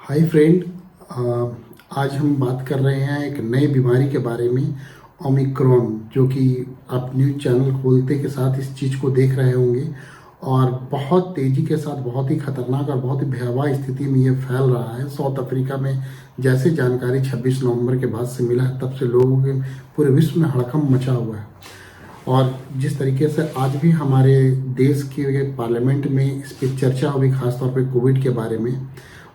Hi friend. आज हम बात कर रहे हैं एक नई बीमारी के बारे में, ओमिक्रॉन, जो कि आप न्यूज़ चैनल खोलते के साथ इस चीज़ को देख रहे होंगे और बहुत तेज़ी के साथ, बहुत ही खतरनाक और बहुत ही भयावह स्थिति में ये फैल रहा है। साउथ अफ्रीका में जैसे जानकारी 26 नवंबर के बाद से मिला है, तब से लोगों के पूरे विश्व में हड़कंप मचा हुआ है। और जिस तरीके से आज भी हमारे देश के पार्लियामेंट में इस पर चर्चा हुई, खासतौर पे कोविड के बारे में।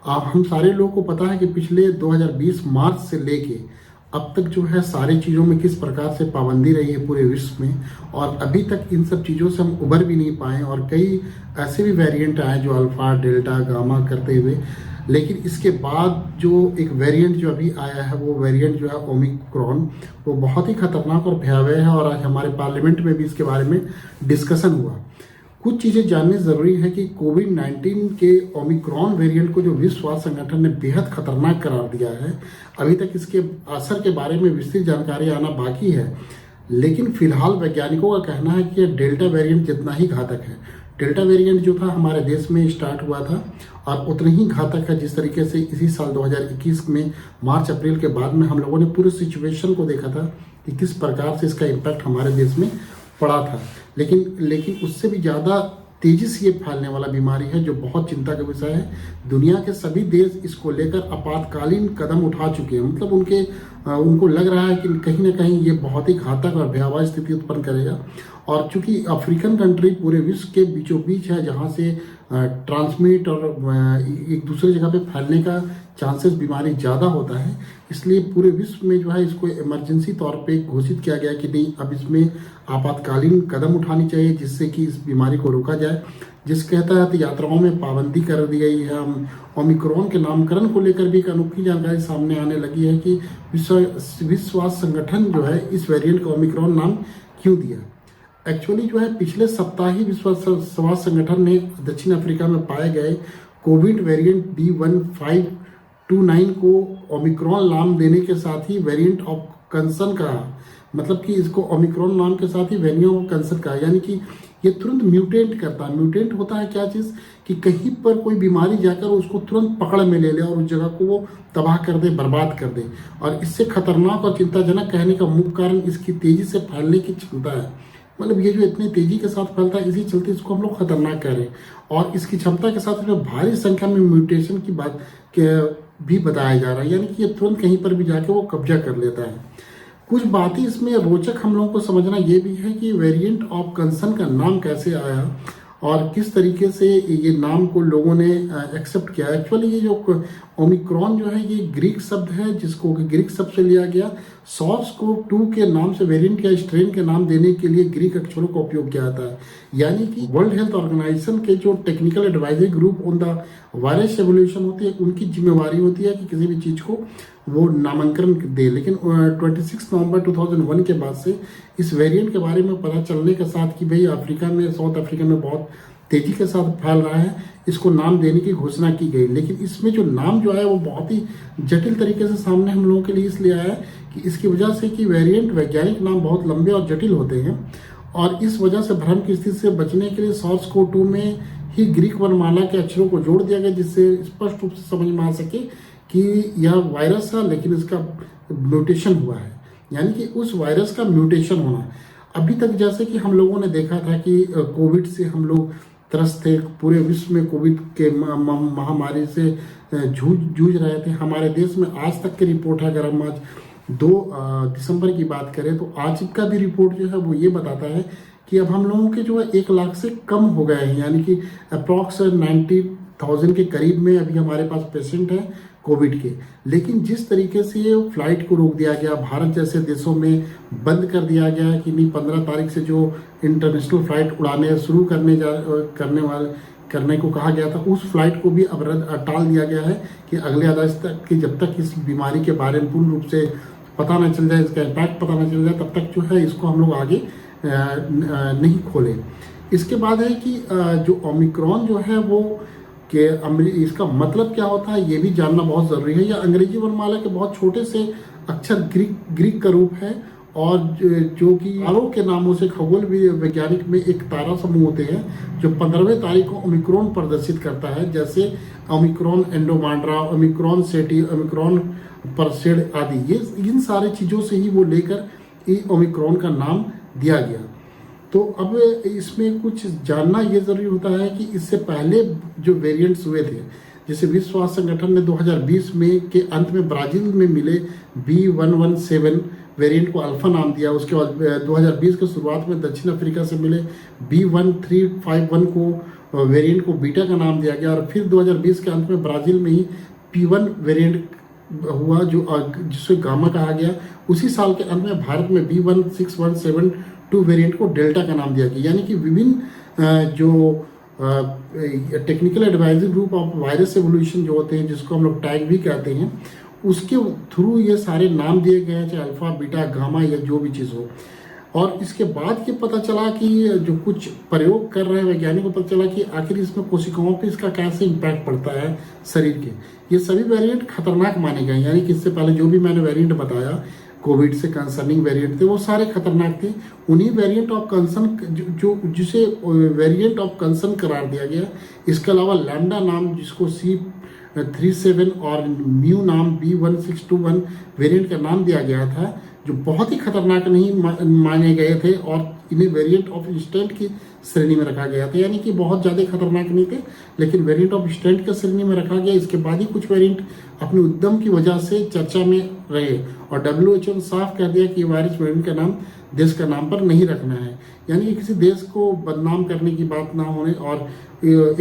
अब हम सारे लोगों को पता है कि पिछले 2020 मार्च से लेके अब तक जो है सारी चीज़ों में किस प्रकार से पाबंदी रही है पूरे विश्व में, और अभी तक इन सब चीज़ों से हम उभर भी नहीं पाए और कई ऐसे भी वेरिएंट आए जो अल्फा, डेल्टा, गामा करते हुए। लेकिन इसके बाद जो एक वेरिएंट जो अभी आया है, वो वेरिएंट जो है ओमिक्रॉन, वो बहुत ही खतरनाक और भयावह है। और आज हमारे पार्लियामेंट में भी इसके बारे में डिस्कशन हुआ। कुछ चीज़ें जाननी ज़रूरी है कि कोविड-19 के ओमिक्रॉन वेरिएंट को जो विश्व स्वास्थ्य संगठन ने बेहद खतरनाक करार दिया है, अभी तक इसके असर के बारे में विस्तृत जानकारी आना बाकी है। लेकिन फिलहाल वैज्ञानिकों का कहना है कि यह डेल्टा वेरिएंट जितना ही घातक है। डेल्टा वेरिएंट जो था हमारे देश में स्टार्ट हुआ था और उतना ही घातक है जिस तरीके से इसी साल 2021 में मार्च अप्रैल के बाद में हम लोगों ने पूरे सिचुएशन को देखा था कि किस प्रकार से इसका इम्पैक्ट हमारे देश में पड़ा था। लेकिन उससे भी ज़्यादा तेजी से ये फैलने वाला बीमारी है, जो बहुत चिंता का विषय है। दुनिया के सभी देश इसको लेकर आपातकालीन कदम उठा चुके हैं। मतलब उनको लग रहा है कि कहीं ना कहीं ये बहुत ही घातक और भयावह स्थिति उत्पन्न करेगा। और चूंकि अफ्रीकन कंट्री पूरे विश्व के बीचों बीच है, जहाँ से ट्रांसमिट और एक दूसरे जगह पे फैलने का चांसेस बीमारी ज़्यादा होता है, इसलिए पूरे विश्व में जो है इसको इमरजेंसी तौर पे घोषित किया गया कि नहीं, अब इसमें आपातकालीन कदम उठानी चाहिए जिससे कि इस बीमारी को रोका जाए। जिसके तहत यात्राओं में पाबंदी कर दी गई है। ओमिक्रॉन के नामकरण को लेकर भी एक अनोखी जानकारी सामने आने लगी है कि विश्व स्वास्थ्य संगठन जो है इस वेरिएंट का ओमिक्रॉन नाम क्यों दिया। एक्चुअली जो है पिछले सप्ताह ही विश्व स्वास्थ्य संगठन ने दक्षिण अफ्रीका में पाए गए कोविड वेरिएंट B1529 को ओमिक्रॉन नाम देने के साथ ही वेरिएंट ऑफ कंसर्न कहा। मतलब कि इसको ओमिक्रॉन नाम के साथ ही वेरिएंट ऑफ कंसर्न कहा, यानी कि ये तुरंत म्यूटेंट करता है। म्यूटेंट होता है क्या चीज़ कि कहीं पर कोई बीमारी जाकर उसको तुरंत पकड़ में ले ले और उस जगह को वो तबाह कर दे, बर्बाद कर दे। और इससे खतरनाक और चिंताजनक कहने का मुख्य कारण इसकी तेजी से फैलने की क्षमता है। मतलब ये जो इतनी तेजी के साथ फैलता है, इसी चलते इसको हम लोग खतरनाक कह रहे हैं। और इसकी क्षमता के साथ इसमें भारी संख्या में म्यूटेशन की बात भी बताया जा रहा है, यानी कि ये तुरंत कहीं पर भी जाके वो कब्जा कर लेता है। कुछ बातें इसमें रोचक हम लोगों को समझना ये भी है कि वेरिएंट ऑफ कंसर्न का नाम कैसे आया और किस तरीके से ये नाम को लोगों ने एक्सेप्ट किया। एक्चुअली ये जो ओमिक्रॉन जो है ये ग्रीक शब्द है, जिसको ग्रीक शब्द से लिया गया। SARS-CoV-2 के नाम से वेरिएंट या स्ट्रेन के नाम देने के लिए ग्रीक अक्षरों का उपयोग किया जाता है। यानी कि वर्ल्ड हेल्थ ऑर्गेनाइजेशन के जो technical advisory group on the virus evolution होती है, उनकी जिम्मेवारी होती है कि किसी भी चीज़ को वो नामांकन दे। लेकिन 26 नवंबर 2001 के बाद से इस वेरिएंट के बारे में पता चलने के साथ कि भाई अफ्रीका में, साउथ अफ्रीका में बहुत तेजी के साथ फैल रहा है, इसको नाम देने की घोषणा की गई। लेकिन इसमें जो नाम जो आया वो बहुत ही जटिल तरीके से सामने हम लोगों के लिए इसलिए आया कि इसकी वजह से कि वेरिएंट वैज्ञानिक नाम बहुत लंबे और जटिल होते हैं, और इस वजह से भ्रम की स्थिति से बचने के लिए SARS-CoV-2 में ही ग्रीक वर्णमाला के अक्षरों को जोड़ दिया गया, जिससे स्पष्ट रूप से समझ में आ सके कि यह वायरस है लेकिन इसका म्यूटेशन हुआ है, यानी कि उस वायरस का म्यूटेशन होना। अभी तक जैसे कि हम लोगों ने देखा था कि कोविड से हम लोग त्रस्त थे, पूरे विश्व में कोविड के महामारी से जूझ रहे थे। हमारे देश में आज तक की रिपोर्ट है, अगर हम आज 2 दिसंबर की बात करें तो आज का भी रिपोर्ट जो है वो ये बताता है कि अब हम लोगों के जो है 1 लाख से कम हो गए हैं, यानी कि अप्रॉक्स 90,000 के करीब में अभी हमारे पास पेशेंट हैं कोविड के। लेकिन जिस तरीके से ये फ्लाइट को रोक दिया गया, भारत जैसे देशों में बंद कर दिया गया कि नहीं, 15 तारीख से जो इंटरनेशनल फ्लाइट उड़ाने शुरू करने को कहा गया था, उस फ्लाइट को भी अब टाल दिया गया है कि अगले आदेश तक कि जब तक इस बीमारी के बारे में पूर्ण रूप से पता न चल जाए, इसका इम्पैक्ट पता न चल जाए, तब तक जो है इसको हम लोग आगे नहीं खोलें। इसके बाद है कि जो ओमिक्रॉन जो है वो कि इसका मतलब क्या होता है ये भी जानना बहुत ज़रूरी है। यह अंग्रेजी वर्णमाला के बहुत छोटे से अक्षर ग्रीक का रूप है और जो कि तारों के नामों से खगोल वैज्ञानिक में एक तारा समूह होते हैं जो 15वें तारीख को ओमिक्रॉन प्रदर्शित करता है, जैसे ओमिक्रॉन एंडोमांड्रा, ओमिक्रॉन सेटी, ओमिक्रॉन परसेड आदि। ये इन सारी चीज़ों से ही वो लेकर ये ओमिक्रॉन का नाम दिया गया। तो अब इसमें कुछ जानना ये ज़रूरी होता है कि इससे पहले जो वेरिएंट्स हुए थे, जैसे विश्व स्वास्थ्य संगठन ने 2020 में के अंत में ब्राज़ील में मिले B117 वेरिएंट को अल्फा नाम दिया। उसके बाद 2020 के शुरुआत में दक्षिण अफ्रीका से मिले B1351 को वेरिएंट को बीटा का नाम दिया गया, और फिर 2020 के अंत में ब्राज़ील में ही P1 वेरिएंट हुआ जिसे गामा कहा गया। उसी साल के अंत में भारत में B16172 वेरिएंट को डेल्टा का नाम दिया गया। यानी कि विभिन्न जो technical advisory group of virus evolution जो होते हैं, जिसको हम लोग टैग भी कहते हैं, उसके थ्रू ये सारे नाम दिए गए हैं, चाहे अल्फा बीटा गामा या जो भी चीज़ हो। और इसके बाद ये पता चला कि जो कुछ प्रयोग कर रहे हैं वैज्ञानिकों को पता चला कि आखिर इसमें कोशिकाओं पे इसका कैसे इम्पैक्ट पड़ता है शरीर के। ये सभी वेरिएंट खतरनाक माने गए, यानी कि इससे पहले जो भी मैंने वेरिएंट बताया कोविड से कंसर्निंग वेरिएंट थे, वो सारे खतरनाक थे। उन्हीं वेरिएंट ऑफ कंसर्न जो जिसे वेरिएंट ऑफ कंसर्न करार दिया गया। इसके अलावा लैम्डा नाम, जिसको C37 और म्यू नाम B1621 वेरिएंट का नाम दिया गया था, जो बहुत ही खतरनाक नहीं माने गए थे, और इन्हें वेरिएंट ऑफ स्टेंट की श्रेणी में रखा गया था। यानी कि बहुत ज़्यादा खतरनाक नहीं थे, लेकिन वेरिएंट ऑफ स्टेंट की श्रेणी में रखा गया। इसके बाद ही कुछ वेरिएंट अपने उद्यम की वजह से चर्चा में रहे, और WHO ने साफ कर दिया कि वायरस वेरिएंट का नाम देश का नाम पर नहीं रखना है। यानी कि किसी देश को बदनाम करने की बात ना होने, और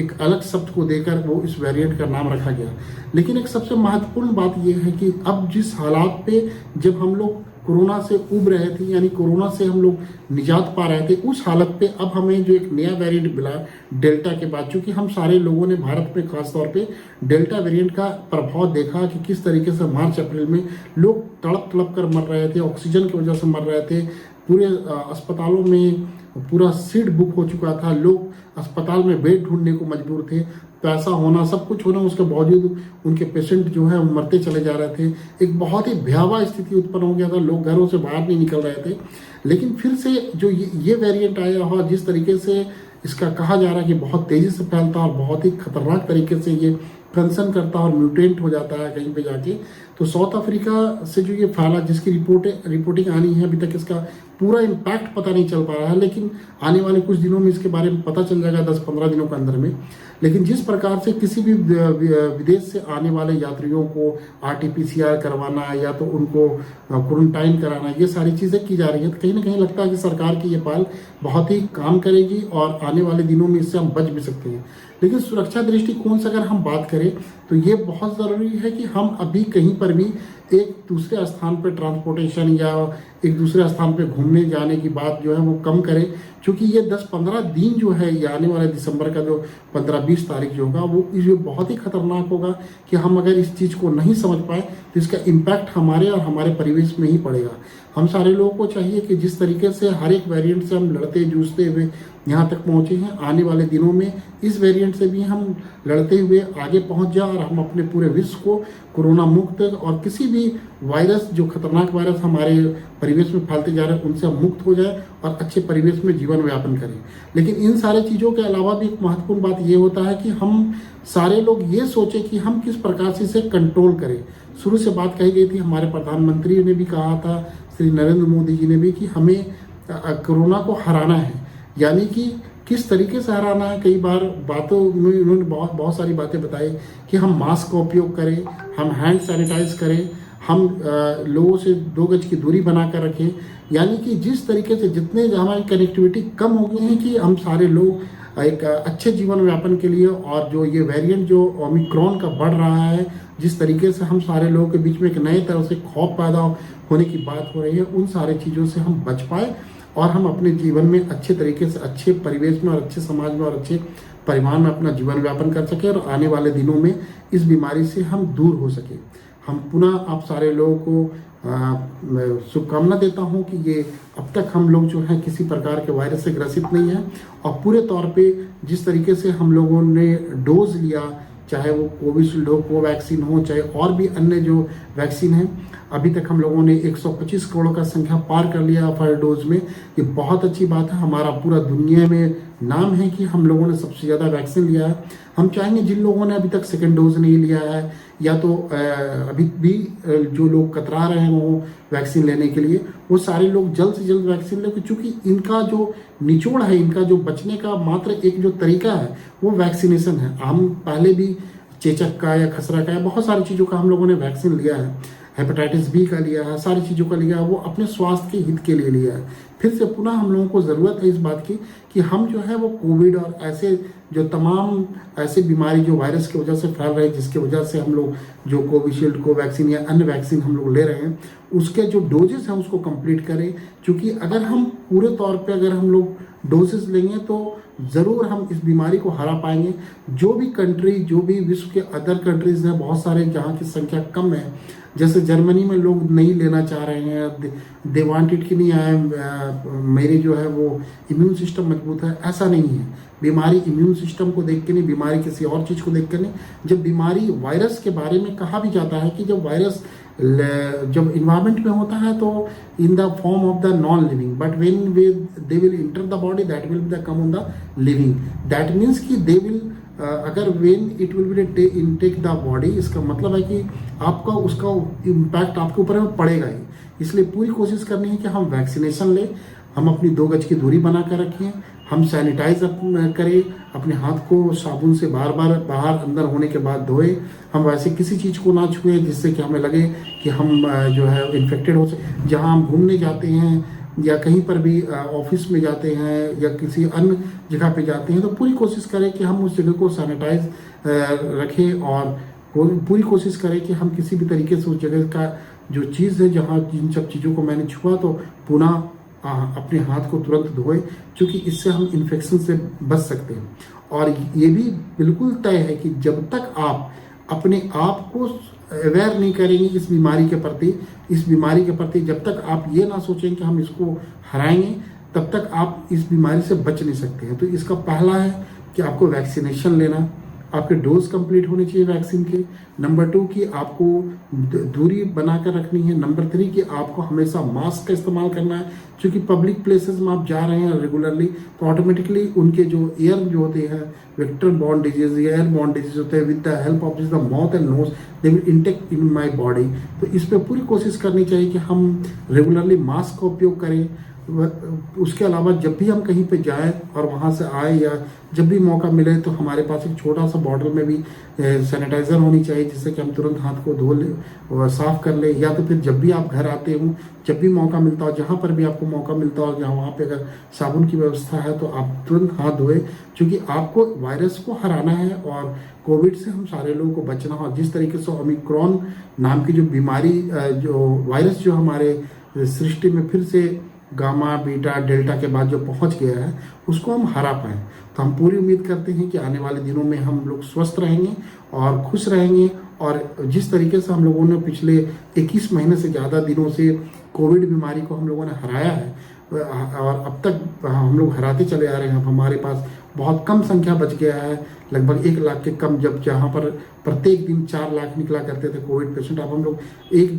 एक अलग शब्द को देकर वो इस वेरिएंट का नाम रखा गया। लेकिन एक सबसे महत्वपूर्ण बात यह है कि अब जिस हालात पे जब हम लोग कोरोना से उब रहे थे, यानी कोरोना से हम लोग निजात पा रहे थे, उस हालत पे अब हमें जो एक नया वेरिएंट मिला डेल्टा के बाद, चूंकि हम सारे लोगों ने भारत में खासतौर पे डेल्टा वेरिएंट का प्रभाव देखा कि किस तरीके से मार्च अप्रैल में लोग तड़प तड़प कर मर रहे थे, ऑक्सीजन की वजह से मर रहे थे। पूरे अस्पतालों में पूरा सीट बुक हो चुका था, लोग अस्पताल में बेड ढूंढने को मजबूर थे। पैसा होना, सब कुछ होना, उसके बावजूद उनके पेशेंट जो है मरते चले जा रहे थे। एक बहुत ही भयावह स्थिति उत्पन्न हो गया था, लोग घरों से बाहर नहीं निकल रहे थे। लेकिन फिर से जो ये वेरिएंट आया, और जिस तरीके से इसका कहा जा रहा है कि बहुत तेज़ी से फैलता है और बहुत ही खतरनाक तरीके से ये कंसर्न करता है और म्यूटेंट हो जाता है कहीं पे जाके, तो साउथ अफ्रीका से जो ये फैला, जिसकी रिपोर्टिंग आनी है, अभी तक इसका पूरा इम्पैक्ट पता नहीं चल पा रहा है, लेकिन आने वाले कुछ दिनों में इसके बारे में पता चल जाएगा, 10-15 दिनों के अंदर में। लेकिन जिस प्रकार से किसी भी विदेश से आने वाले यात्रियों को RT-PCR करवाना या तो उनको क्वारंटाइन कराना, ये सारी चीज़ें की जा रही है, तो कहीं ना कहीं लगता है कि सरकार की ये पहल बहुत ही काम करेगी और आने वाले दिनों में इससे हम बच भी सकते हैं। लेकिन सुरक्षा दृष्टिकोण से अगर हम बात करें तो ये बहुत ज़रूरी है कि हम अभी कहीं पर भी एक दूसरे स्थान पर ट्रांसपोर्टेशन या एक दूसरे स्थान पर घूमने जाने की बात जो है वो कम करें, क्योंकि ये 10-15 दिन जो है, ये आने वाले दिसंबर का जो 15-20 तारीख जो होगा, वो ये बहुत ही खतरनाक होगा कि हम अगर इस चीज़ को नहीं समझ पाए तो इसका इम्पैक्ट हमारे और हमारे परिवेश में ही पड़ेगा। हम सारे लोगों को चाहिए कि जिस तरीके से हर एक वेरिएंट से हम लड़ते जूझते हुए यहाँ तक पहुँचे हैं, आने वाले दिनों में इस वेरिएंट से भी हम लड़ते हुए आगे पहुँच जाए और हम अपने पूरे विश्व को कोरोना मुक्त और किसी भी वायरस, जो खतरनाक वायरस हमारे परिवेश में फैलते जा रहे हैं, उनसे हम मुक्त हो जाए और अच्छे परिवेश में जीवन व्यापन करें। लेकिन इन सारे चीज़ों के अलावा भी एक महत्वपूर्ण बात ये होता है कि हम सारे लोग ये सोचें कि हम किस प्रकार से इसे कंट्रोल करें। शुरू से बात कही गई थी, हमारे प्रधानमंत्री ने भी कहा था, श्री नरेंद्र मोदी जी ने भी, कि हमें कोरोना को हराना है। यानी कि किस तरीके से हराना है, कई बार बातों में उन्होंने बहुत सारी बातें बताई कि हम मास्क का उपयोग करें, हम हैंड सैनिटाइज करें, हम लोगों से 2 गज की दूरी बना कर रखें। यानी कि जिस तरीके से जितने हमारी कनेक्टिविटी कम हो गई है कि हम सारे लोग एक अच्छे जीवन व्यापन के लिए, और जो ये वेरिएंट जो ओमिक्रॉन का बढ़ रहा है, जिस तरीके से हम सारे लोगों के बीच में एक नए तरह से खौफ पैदा होने की बात हो रही है, उन सारे चीज़ों से हम बच पाए और हम अपने जीवन में अच्छे तरीके से, अच्छे परिवेश में और अच्छे समाज में और अच्छे परिवार में अपना जीवन व्यापन कर सके और आने वाले दिनों में इस बीमारी से हम दूर हो सके। हम पुनः आप सारे लोगों को शुभकामना देता हूं कि ये अब तक हम लोग जो हैं किसी प्रकार के वायरस से ग्रसित नहीं हैं, और पूरे तौर पे जिस तरीके से हम लोगों ने डोज लिया चाहे वो कोविशील्ड हो, कोवैक्सीन हो, चाहे और भी अन्य जो वैक्सीन है। अभी तक हम लोगों ने 125 करोड़ का संख्या पार कर लिया फर्स्ट डोज में। ये बहुत अच्छी बात है, हमारा पूरा दुनिया में नाम है कि हम लोगों ने सबसे ज़्यादा वैक्सीन लिया है। हम चाहेंगे जिन लोगों ने अभी तक सेकेंड डोज नहीं लिया है, या तो अभी भी जो लोग कतरा रहे हैं वो वैक्सीन लेने के लिए, वो सारे लोग जल्द से जल्द वैक्सीन लें, क्योंकि इनका जो निचोड़ है, इनका जो बचने का मात्र एक जो तरीका है वो वैक्सीनेशन है। हम पहले भी चेचक का या खसरा का या बहुत सारी चीज़ों का हम लोगों ने वैक्सीन लिया है, हेपेटाइटिस बी का लिया है, सारी चीज़ों का लिया है, वो अपने स्वास्थ्य के हित के लिए लिया है। फिर से पुनः हम लोगों को ज़रूरत है इस बात की कि हम जो है वो कोविड और ऐसे जो तमाम ऐसी बीमारी जो वायरस की वजह से फैल रही है, जिसकी वजह से हम लोग जो कोविशील्ड, कोवैक्सीन या अन्य वैक्सीन हम लोग ले रहे हैं, उसके जो डोजेस हैं उसको कंप्लीट करें। क्योंकि अगर हम पूरे तौर पे अगर हम लोग डोजेस लेंगे तो ज़रूर हम इस बीमारी को हरा पाएंगे। जो भी कंट्री, जो भी विश्व के अदर कंट्रीज़ हैं, बहुत सारे जहाँ की संख्या कम है, जैसे जर्मनी में लोग नहीं लेना चाह रहे हैं, दे वांट इट कि नहीं मेरी जो है वो इम्यून सिस्टम मजबूत है, ऐसा नहीं है। बीमारी इम्यून सिस्टम को देख के नहीं, बीमारी किसी और चीज़ को देख के नहीं। जब बीमारी वायरस के बारे में कहा भी जाता है कि जब वायरस जब इन्वायरमेंट में होता है तो in the form of the non living, but when they will enter the body that will be the come on the living. That means कि दे विल अगर when it will be intake the body, इसका मतलब है कि आपका उसका impact आपके ऊपर में पड़ेगा ही। इसलिए पूरी कोशिश करनी है कि हम वैक्सीनेशन लें, हम अपनी 2 गज की दूरी बना कर रखें, हम सैनिटाइज करें, अपने हाथ को साबुन से बार बार बाहर अंदर होने के बाद धोएं, हम वैसे किसी चीज़ को ना छुएं जिससे कि हमें लगे कि हम जो है इन्फेक्टेड हो सके। जहाँ हम घूमने जाते हैं या कहीं पर भी ऑफिस में जाते हैं या किसी अन्य जगह पे जाते हैं, तो पूरी कोशिश करें कि हम उस जगह को सैनिटाइज रखें, और पूरी कोशिश करें कि हम किसी भी तरीके से उस जगह का जो चीज़ है, जहाँ जिन सब चीज़ों को मैंने छुआ, तो पुनः अपने हाथ को तुरंत धोएं, क्योंकि इससे हम इन्फेक्शन से बच सकते हैं। और ये भी बिल्कुल तय है कि जब तक आप अपने आप को अवेयर नहीं करेंगे इस बीमारी के प्रति, जब तक आप ये ना सोचें कि हम इसको हराएंगे, तब तक आप इस बीमारी से बच नहीं सकते हैं। तो इसका पहला है कि आपको वैक्सीनेशन लेना, आपके डोज कंप्लीट होने चाहिए वैक्सीन के। नंबर 2 कि आपको दूरी बनाकर रखनी है। नंबर 3 कि आपको हमेशा मास्क का इस्तेमाल करना है, क्योंकि पब्लिक प्लेसेस में आप जा रहे हैं रेगुलरली, तो ऑटोमेटिकली उनके जो एयर जो होते हैं वेक्टर बॉर्न डिजीज या एयर बॉर्न डिजीज होते हैं, with the help of the mouth and nose they will intact in my body. तो इस पर पूरी कोशिश करनी चाहिए कि हम रेगुलरली मास्क का उपयोग करें। उसके अलावा जब भी हम कहीं पे जाएं और वहाँ से आए, या जब भी मौका मिले, तो हमारे पास एक छोटा सा बॉटल में भी सैनिटाइज़र होनी चाहिए, जिससे कि हम तुरंत हाथ को धो लें और साफ़ कर लें। या तो फिर जब भी आप घर आते हो, जब भी मौका मिलता हो, जहाँ पर भी आपको मौका मिलता हो, जहाँ वहाँ पे अगर साबुन की व्यवस्था है तो आप तुरंत हाथ धोएं, क्योंकि आपको वायरस को हराना है और कोविड से हम सारे लोगों को बचना हो। जिस तरीके से ओमिक्रॉन नाम की जो बीमारी, जो वायरस जो हमारे सृष्टि में फिर से गामा, बीटा, डेल्टा के बाद जो पहुंच गया है, उसको हम हरा पाएँ। तो हम पूरी उम्मीद करते हैं कि आने वाले दिनों में हम लोग स्वस्थ रहेंगे और खुश रहेंगे। और जिस तरीके से हम लोगों ने पिछले 21 महीने से ज़्यादा दिनों से कोविड बीमारी को हम लोगों ने हराया है, और अब तक हम लोग हराते चले आ रहे हैं। अब हमारे पास बहुत कम संख्या बच गया है, लगभग 1 लाख के कम, जब जहाँ पर प्रत्येक दिन 4 लाख निकला करते थे कोविड पेशेंट। अब हम लोग एक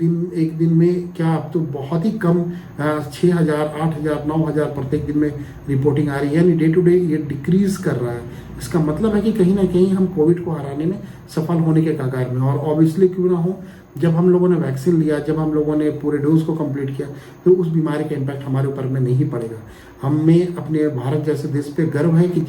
दिन में क्या, अब तो बहुत ही कम 6,000, 8,000, 9,000 प्रत्येक दिन में रिपोर्टिंग आ रही है, यानी डे टू डे ये डिक्रीज कर रहा है। इसका मतलब है कि कहीं ना कहीं हम कोविड को हराने में सफल होने के कगार में। और ऑब्वियसली क्यों ना हो, जब हम लोगों ने वैक्सीन लिया, जब हम लोगों ने पूरे डोज को कंप्लीट किया, तो उस बीमारी का इम्पैक्ट हमारे ऊपर में नहीं पड़ेगा। हमें अपने भारत जैसे देश पे गर्व है कि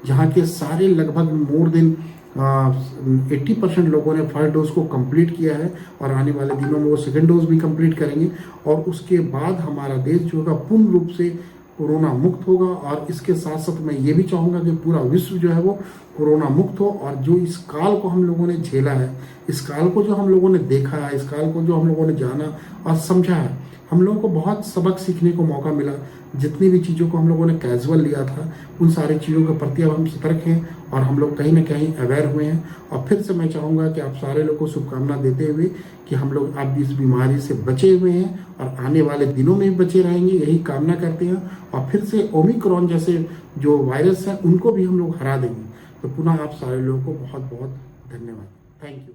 जहाँ के सारे लगभग मोर देन 80% लोगों ने फर्स्ट डोज को कंप्लीट किया है, और आने वाले दिनों में वो सेकेंड डोज भी कंप्लीट करेंगे। और उसके बाद हमारा देश जो होगा पूर्ण रूप से कोरोना मुक्त होगा। और इसके साथ साथ मैं ये भी चाहूँगा कि पूरा विश्व जो है वो कोरोना मुक्त हो। और जो इस काल को हम लोगों ने झेला है, इस काल को जो हम लोगों ने देखा है, इस काल को जो हम लोगों ने जाना और समझा है, हम लोगों को बहुत सबक सीखने को मौका मिला। जितनी भी चीज़ों को हम लोगों ने कैजुअल लिया था, उन सारी चीज़ों के प्रति अब हम सतर्क हैं और हम लोग कहीं ना कहीं अवेयर हुए हैं। और फिर से मैं चाहूँगा कि आप सारे लोगों को शुभकामना देते हुए कि हम लोग अब इस बीमारी से बचे हुए हैं और आने वाले दिनों में भी बचे रहेंगे, यही कामना करते हैं। और फिर से ओमिक्रॉन जैसे जो वायरस हैं उनको भी हम लोग हरा देंगे। तो पुनः आप सारे लोगों को बहुत बहुत धन्यवाद, थैंक यू।